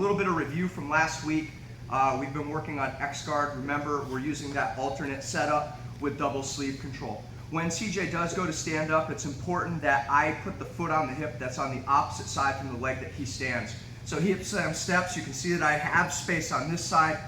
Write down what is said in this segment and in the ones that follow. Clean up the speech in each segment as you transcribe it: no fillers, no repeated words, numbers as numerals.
little bit of review from last week. We've been working on X-Guard. Remember, we're using that alternate setup with double sleeve control. When CJ does go to stand up, it's important that I put the foot on the hip that's on the opposite side from the leg that he stands. So he steps, you can see that I have space on this side.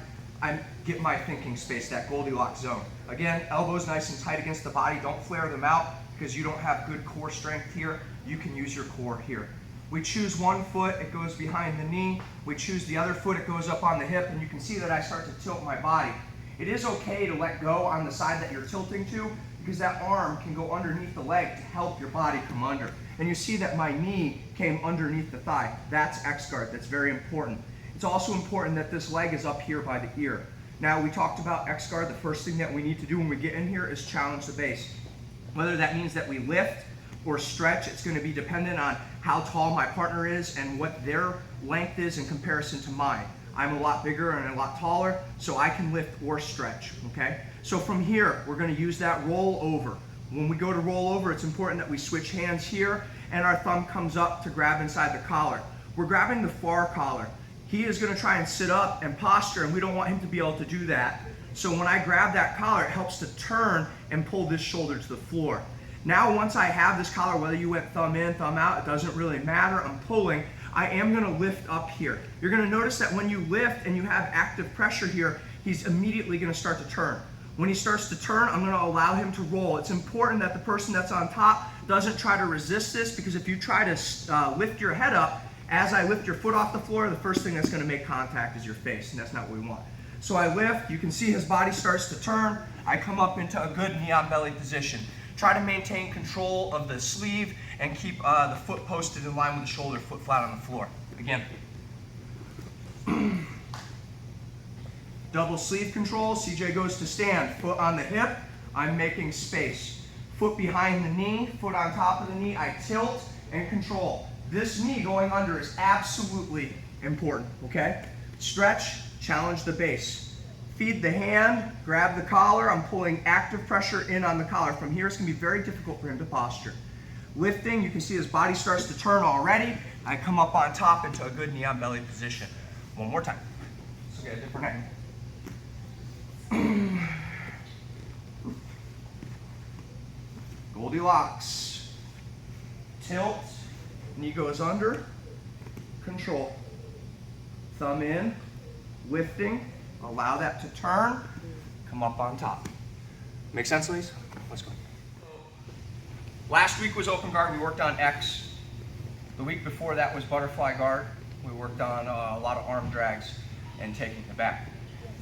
I get my thinking space, that Goldilocks zone. Again, elbows nice and tight against the body. Don't flare them out because you don't have good core strength here. You can use your core here. We choose one foot, it goes behind the knee. We choose the other foot, it goes up on the hip, and you can see that I start to tilt my body. It is okay to let go on the side that you're tilting to because that arm can go underneath the leg to help your body come under. And you see that my knee came underneath the thigh. That's X-Guard, that's very important. It's also important that this leg is up here by the ear. Now, we talked about X-Guard. The first thing that we need to do when we get in here is challenge the base. Whether that means that we lift or stretch, it's going to be dependent on how tall my partner is and what their length is in comparison to mine. I'm a lot bigger and a lot taller, so I can lift or stretch, okay? So from here, we're going to use that roll over. When we go to roll over, it's important that we switch hands here and our thumb comes up to grab inside the collar. We're grabbing the far collar. He is going to try and sit up and posture, and we don't want him to be able to do that. So when I grab that collar, it helps to turn and pull this shoulder to the floor. Now, once I have this collar, whether you went thumb in, thumb out, it doesn't really matter. I'm pulling. I am going to lift up here. You're going to notice that when you lift and you have active pressure here, he's immediately going to start to turn. When he starts to turn, I'm going to allow him to roll. It's important that the person that's on top doesn't try to resist this, because if you try to lift your head up, as I lift your foot off the floor, the first thing that's going to make contact is your face, and that's not what we want. So I lift, you can see his body starts to turn. I come up into a good knee on belly position. Try to maintain control of the sleeve and keep the foot posted in line with the shoulder, foot flat on the floor. Again. Double sleeve control, CJ goes to stand. Foot on the hip, I'm making space. Foot behind the knee, foot on top of the knee, I tilt and control. This knee going under is absolutely important, okay? Stretch, challenge the base. Feed the hand, grab the collar. I'm pulling active pressure in on the collar. From here, it's gonna be very difficult for him to posture. Lifting, you can see his body starts to turn already. I come up on top into a good knee on belly position. One more time. Let's get a different angle. Goldilocks. Tilt. Knee goes under, control. Thumb in, lifting, allow that to turn, come up on top. Make sense, ladies? Let's go. Last week was open guard, we worked on X. The week before that was butterfly guard. We worked on a lot of arm drags and taking the back.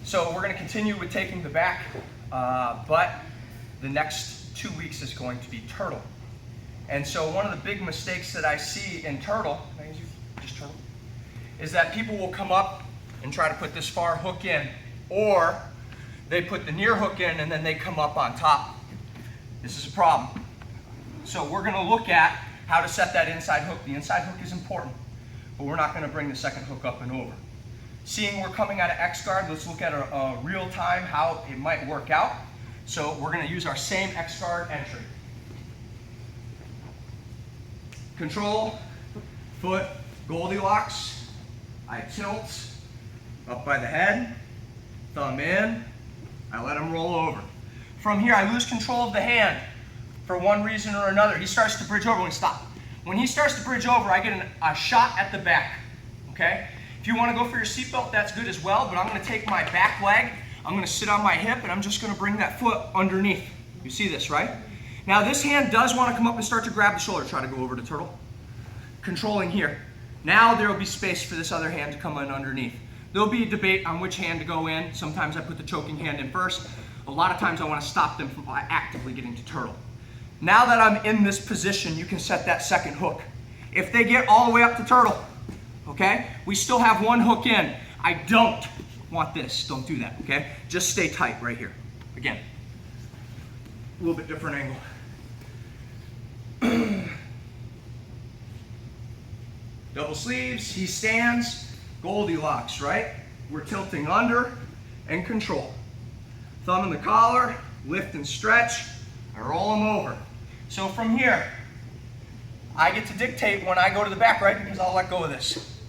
So we're gonna continue with taking the back, but the next 2 weeks is going to be turtle. And so one of the big mistakes that I see in turtle, is that people will come up and try to put this far hook in, or they put the near hook in and then they come up on top. This is a problem. So we're gonna look at how to set that inside hook. The inside hook is important, but we're not gonna bring the second hook up and over. Seeing we're coming out of X-Guard, let's look at a real time how it might work out. So we're gonna use our same X-Guard entry. Control, foot, Goldilocks. I tilt up by the head, thumb in, I let him roll over. From here, I lose control of the hand for one reason or another. He starts to bridge over. When he starts to bridge over, I get a shot at the back, okay? If you want to go for your seatbelt, that's good as well, but I'm going to take my back leg, I'm going to sit on my hip, and I'm just going to bring that foot underneath. You see this, right? Now this hand does want to come up and start to grab the shoulder. Try to go over to turtle. Controlling here. Now there will be space for this other hand to come in underneath. There'll be a debate on which hand to go in. Sometimes I put the choking hand in first. A lot of times I want to stop them from actively getting to turtle. Now that I'm in this position, you can set that second hook. If they get all the way up to turtle, okay, we still have one hook in. I don't want this. Don't do that, okay? Just stay tight right here. Again, a little bit different angle. Double sleeves, he stands, Goldilocks, right? We're tilting under and control. Thumb in the collar, lift and stretch, I roll him over. So from here, I get to dictate when I go to the back, right? Because I'll let go of this.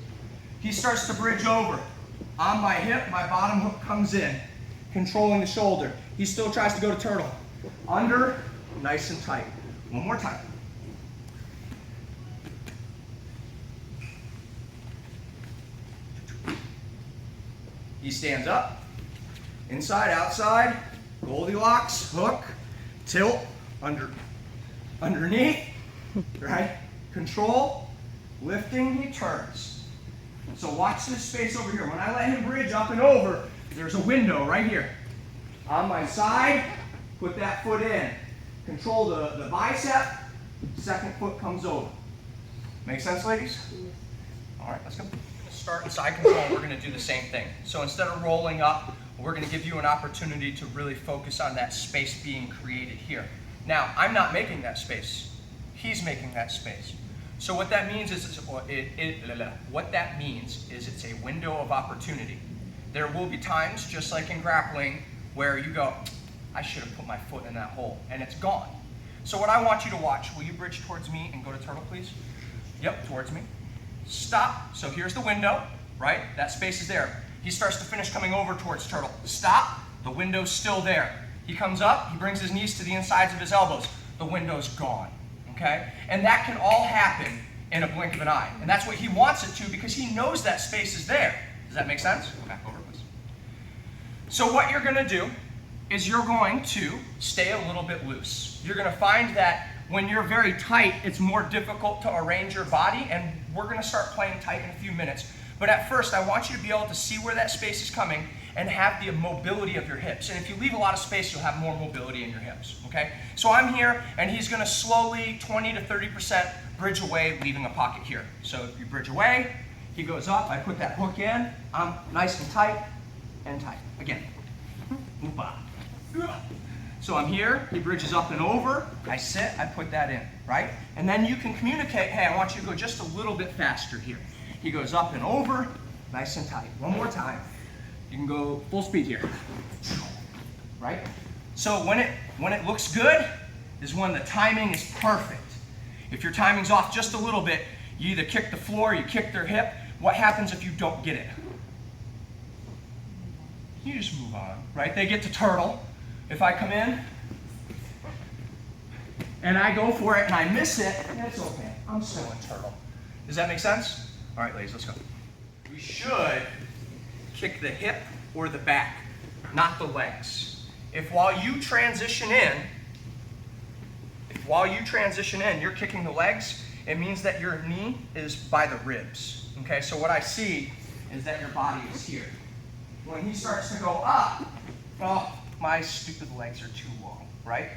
He starts to bridge over. On my hip, my bottom hook comes in, controlling the shoulder. He still tries to go to turtle. Under, nice and tight. One more time. He stands up, inside, outside, Goldilocks, hook, tilt, underneath, right? Control, lifting, he turns. So watch this space over here. When I let him bridge up and over, there's a window right here. On my side, put that foot in. Control the bicep, second foot comes over. Make sense, ladies? All right, let's go. Start in side control, we're going to do the same thing. So instead of rolling up, we're going to give you an opportunity to really focus on that space being created here. Now, I'm not making that space. He's making that space. So what that means is it's a window of opportunity. There will be times, just like in grappling, where you go, I should have put my foot in that hole, and it's gone. So what I want you to watch, will you bridge towards me and go to turtle, please? Yep, towards me. Stop. So here's the window, right? That space is there. He starts to finish coming over towards turtle. Stop. The window's still there. He comes up, he brings his knees to the insides of his elbows. The window's gone, okay? And that can all happen in a blink of an eye. And that's what he wants it to because he knows that space is there. Does that make sense? Go back over, please. So what you're gonna do is you're going to stay a little bit loose. You're gonna find that when you're very tight, it's more difficult to arrange your body, and we're gonna start playing tight in a few minutes. But at first, I want you to be able to see where that space is coming and have the mobility of your hips. And if you leave a lot of space, you'll have more mobility in your hips, okay? So I'm here, and he's gonna slowly, 20 to 30% bridge away, leaving a pocket here. So if you bridge away, he goes up, I put that hook in, I'm nice and tight, Again. Oopa. So I'm here, he bridges up and over, I sit, I put that in, right? And then you can communicate, hey, I want you to go just a little bit faster here. He goes up and over, nice and tight. One more time. You can go full speed here, right? So when it looks good is when the timing is perfect. If your timing's off just a little bit, you either kick the floor, you kick their hip. What happens if you don't get it? You just move on, right? They get to turtle. If I come in and I go for it and I miss it, it's okay. I'm still in turtle. Does that make sense? All right, ladies, let's go. We should kick the hip or the back, not the legs. If while you transition in, you're kicking the legs, it means that your knee is by the ribs. Okay, so what I see is that your body is here. When he starts to go up, oh, my stupid legs are too long, right?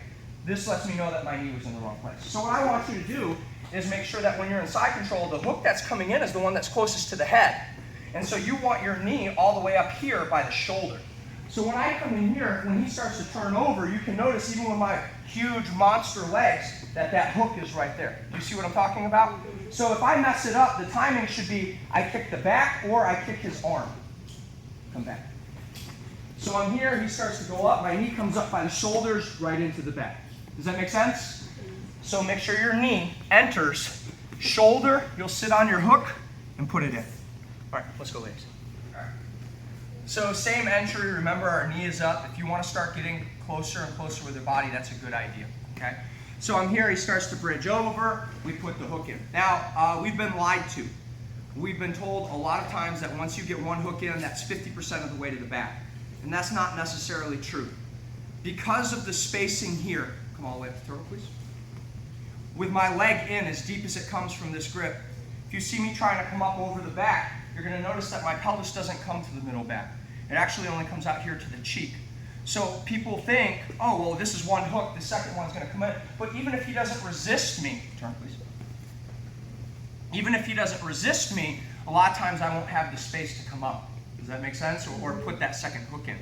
This lets me know that my knee was in the wrong place. So what I want you to do is make sure that when you're in side control, the hook that's coming in is the one that's closest to the head. And so you want your knee all the way up here by the shoulder. So when I come in here, when he starts to turn over, you can notice even with my huge monster legs that that hook is right there. You see what I'm talking about? So if I mess it up, the timing should be I kick the back or I kick his arm. Come back. So I'm here, he starts to go up, my knee comes up by the shoulders, right into the back. Does that make sense? So make sure your knee enters shoulder, you'll sit on your hook and put it in. All right, let's go, ladies. All right. So same entry, remember our knee is up. If you want to start getting closer and closer with your body, that's a good idea, okay? So I'm here, he starts to bridge over, we put the hook in. Now, we've been lied to. We've been told a lot of times that once you get one hook in, that's 50% of the way to the back. And that's not necessarily true. Because of the spacing here, come all the way up to turtle, please. With my leg in as deep as it comes from this grip, if you see me trying to come up over the back, you're going to notice that my pelvis doesn't come to the middle back. It actually only comes out here to the cheek. So people think, oh, well, this is one hook, the second one's going to come in. But even if he doesn't resist me, turn please. Even if he doesn't resist me, a lot of times I won't have the space to come up. Does that make sense? Or put that second hook in.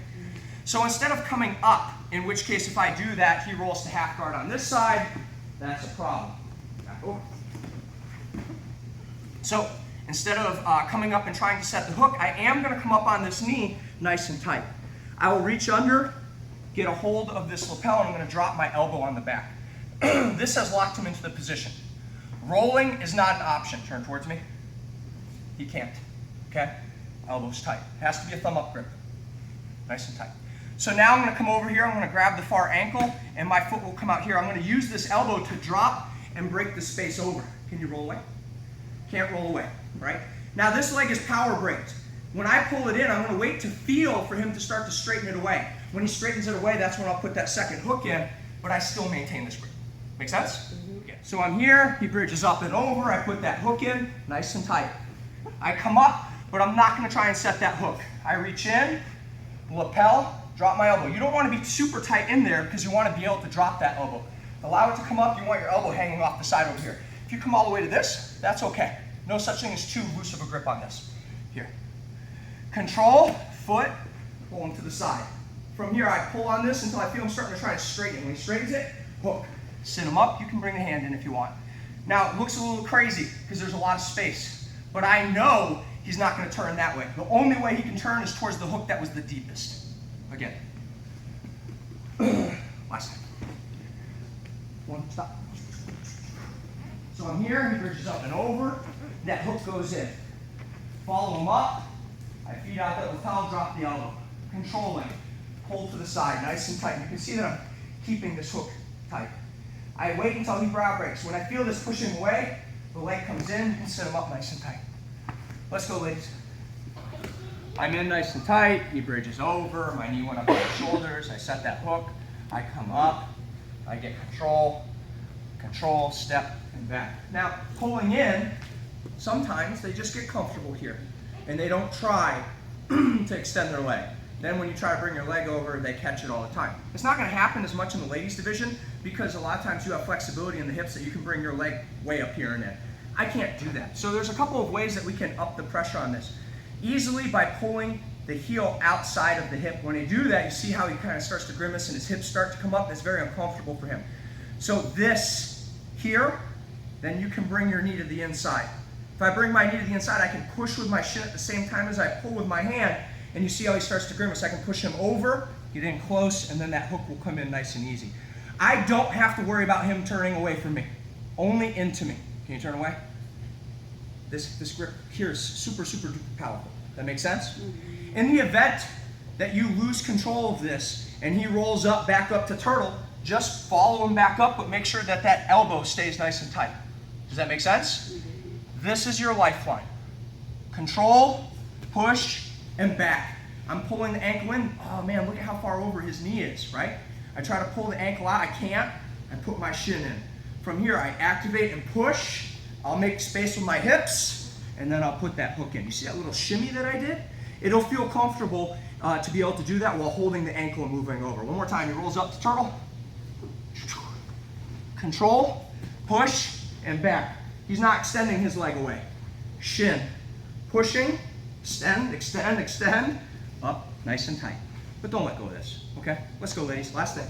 So instead of coming up, in which case if I do that, he rolls to half guard on this side, that's a problem. So instead of coming up and trying to set the hook, I am going to come up on this knee nice and tight. I will reach under, get a hold of this lapel, and I'm going to drop my elbow on the back. This has locked him into the position. Rolling is not an option. Turn towards me. He can't. okay? Elbow's tight. It has to be a thumb up grip. Nice and tight. So now I'm gonna come over here, I'm gonna grab the far ankle, and my foot will come out here. I'm gonna use this elbow to drop and break the space over. Can you roll away? Can't roll away, right? Now this leg is power braked. When I pull it in, I'm gonna wait to feel for him to start to straighten it away. When he straightens it away, that's when I'll put that second hook in, but I still maintain this grip. Make sense? Mm-hmm. Yeah. So I'm here, he bridges up and over, I put that hook in, nice and tight. I come up, but I'm not gonna try and set that hook. I reach in, lapel, drop my elbow. You don't want to be super tight in there because you want to be able to drop that elbow. Allow it to come up, you want your elbow hanging off the side over here. If you come all the way to this, that's okay. No such thing as too loose of a grip on this. Here. Control, foot, pull him to the side. From here, I pull on this until I feel him starting to try to straighten it. When he straightens it, hook. Sit him up, you can bring the hand in if you want. Now, it looks a little crazy because there's a lot of space, but I know he's not going to turn that way. The only way he can turn is towards the hook that was the deepest. Again. Last time. One, stop. So I'm here, he bridges up and over, that hook goes in. Follow him up, I feed out that lapel, drop the elbow. Controlling, pull to the side, nice and tight. You can see that I'm keeping this hook tight. I wait until he brow breaks. When I feel this pushing away, the leg comes in, you can set him up nice and tight. Let's go, ladies. I'm in nice and tight, he bridges over, my knee went up on my shoulders, I set that hook, I come up, I get control, step, and back. Now, pulling in, sometimes they just get comfortable here, and they don't try to extend their leg. Then when you try to bring your leg over, they catch it all the time. It's not going to happen as much in the ladies division because a lot of times you have flexibility in the hips that you can bring your leg way up here and in. I can't do that. So there's a couple of ways that we can up the pressure on this. Easily by pulling the heel outside of the hip. When you do that, you see how he kind of starts to grimace and his hips start to come up. It's very uncomfortable for him. So this here, then you can bring your knee to the inside. If I bring my knee to the inside, I can push with my shin at the same time as I pull with my hand, and you see how he starts to grimace. I can push him over, get in close, and then that hook will come in nice and easy. I don't have to worry about him turning away from me, only into me. Can you turn away? This grip here is super, super duper powerful. That makes sense? Mm-hmm. In the event that you lose control of this and he rolls up, back up to turtle, just follow him back up, but make sure that that elbow stays nice and tight. Does that make sense? Mm-hmm. This is your lifeline. Control, push, and back. I'm pulling the ankle in. Oh man, look at how far over his knee is, right? I try to pull the ankle out, I can't. I put my shin in. From here, I activate and push. I'll make space with my hips, and then I'll put that hook in. You see that little shimmy that I did? It'll feel comfortable to be able to do that while holding the ankle and moving over. One more time, he rolls up to turtle. Control, push, and back. He's not extending his leg away. Shin, pushing, extend, extend, extend, up, nice and tight. But don't let go of this, okay? Let's go, ladies. Last thing.